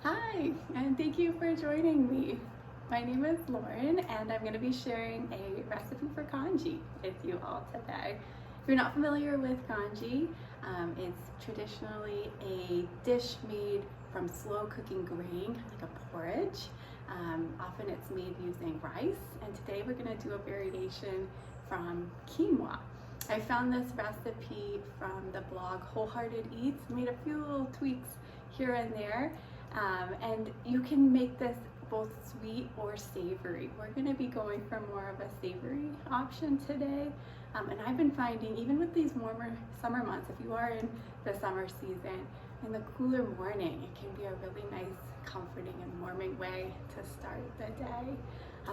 Hi, and thank you for joining me. My name is Lauren, and I'm going to be sharing a recipe for congee with you all today. If you're not familiar with congee, it's traditionally a dish made from slow cooking grain, like a porridge. Often it's made using rice, and today we're going to do a variation from quinoa. I found this recipe from the blog Wholehearted Eats, made a few little tweaks here and there. And you can make this both sweet or savory. We're going to be going for more of a savory option today. And I've been finding, even with these warmer summer months, if you are in the summer season, in the cooler morning, it can be a really nice, comforting and warming way to start the day.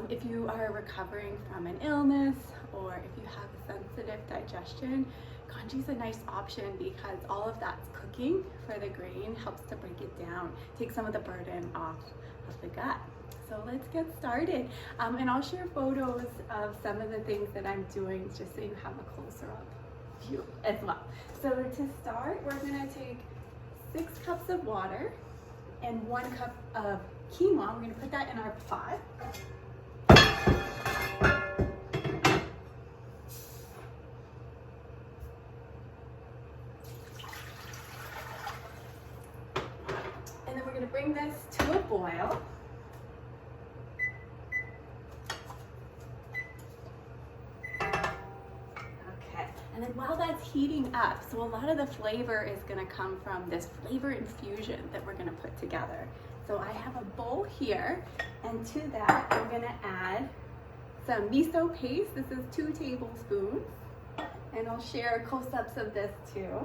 If you are recovering from an illness or if you have a sensitive digestion, congee is a nice option because all of that's cooking for the grain helps to break it down, take some of the burden off of the gut. So let's get started. And I'll share photos of some of the things that I'm doing just so you have a closer up view as well. So to start, we're gonna take 6 cups of water and 1 cup of quinoa. We're gonna put that in our pot. And then we're going to bring this to a boil. Okay, and then while that's heating up, so a lot of the flavor is going to come from this flavor infusion that we're going to put together. So I have a bowl here, and to that I'm going to add some miso paste. This is 2 tablespoons, and I'll share close-ups of this too.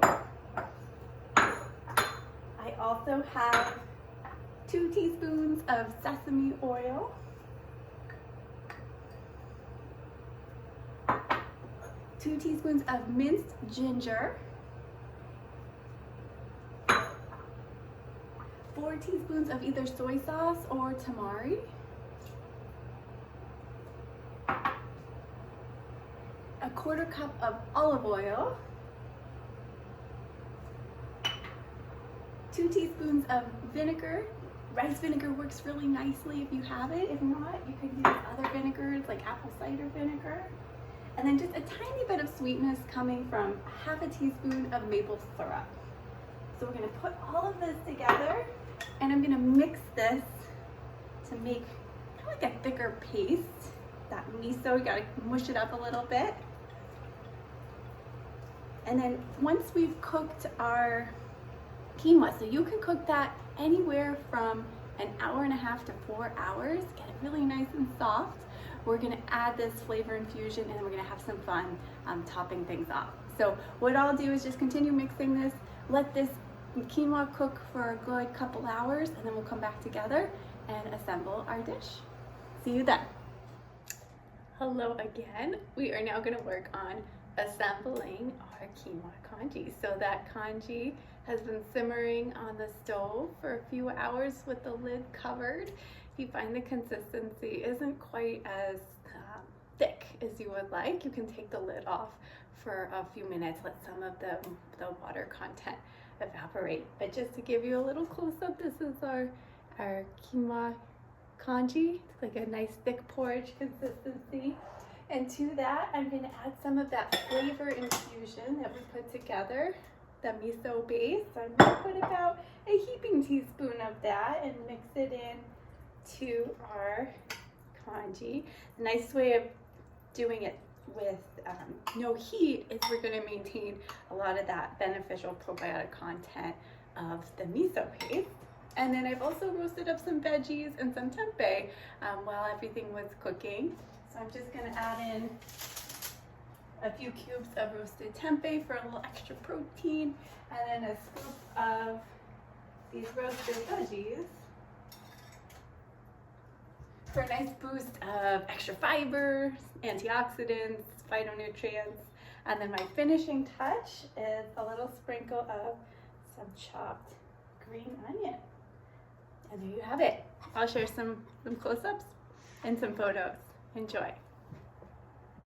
I also have 2 teaspoons of sesame oil, 2 teaspoons of minced ginger, 4 teaspoons of either soy sauce or tamari, a 1/4 cup of olive oil, 2 teaspoons of vinegar. Rice vinegar works really nicely if you have it. If not, you can use other vinegars like apple cider vinegar. And then just a tiny bit of sweetness coming from 1/2 teaspoon of maple syrup. So we're gonna put all of this together, and I'm gonna mix this to make kind of like a thicker paste. That miso, you gotta mush it up a little bit. And then once we've cooked our quinoa, so you can cook that anywhere from 1.5 to 4 hours, get it really nice and soft. We're gonna add this flavor infusion, and then we're gonna have some fun topping things off. So what I'll do is just continue mixing this, let this quinoa cook for a good couple hours, and then we'll come back together and assemble our dish. See you then. Hello again. We are now gonna work on assembling our quinoa congee. So that congee has been simmering on the stove for a few hours with the lid covered. You find the consistency isn't quite as thick as you would like. You can take the lid off for a few minutes, let some of the water content evaporate. But just to give you a little close-up, this is our quinoa congee. It's like a nice thick porridge consistency. And to that, I'm going to add some of that flavor infusion that we put together, the miso base. So I'm going to put about a heaping teaspoon of that and mix it in to our congee. The nice way of doing it with no heat is we're going to maintain a lot of that beneficial probiotic content of the miso paste. And then I've also roasted up some veggies and some tempeh while everything was cooking. So I'm just going to add in a few cubes of roasted tempeh for a little extra protein, and then a scoop of these roasted veggies for a nice boost of extra fiber, antioxidants, phytonutrients. And then my finishing touch is a little sprinkle of some chopped green onion. And there you have it. I'll share some close-ups and some photos. Enjoy.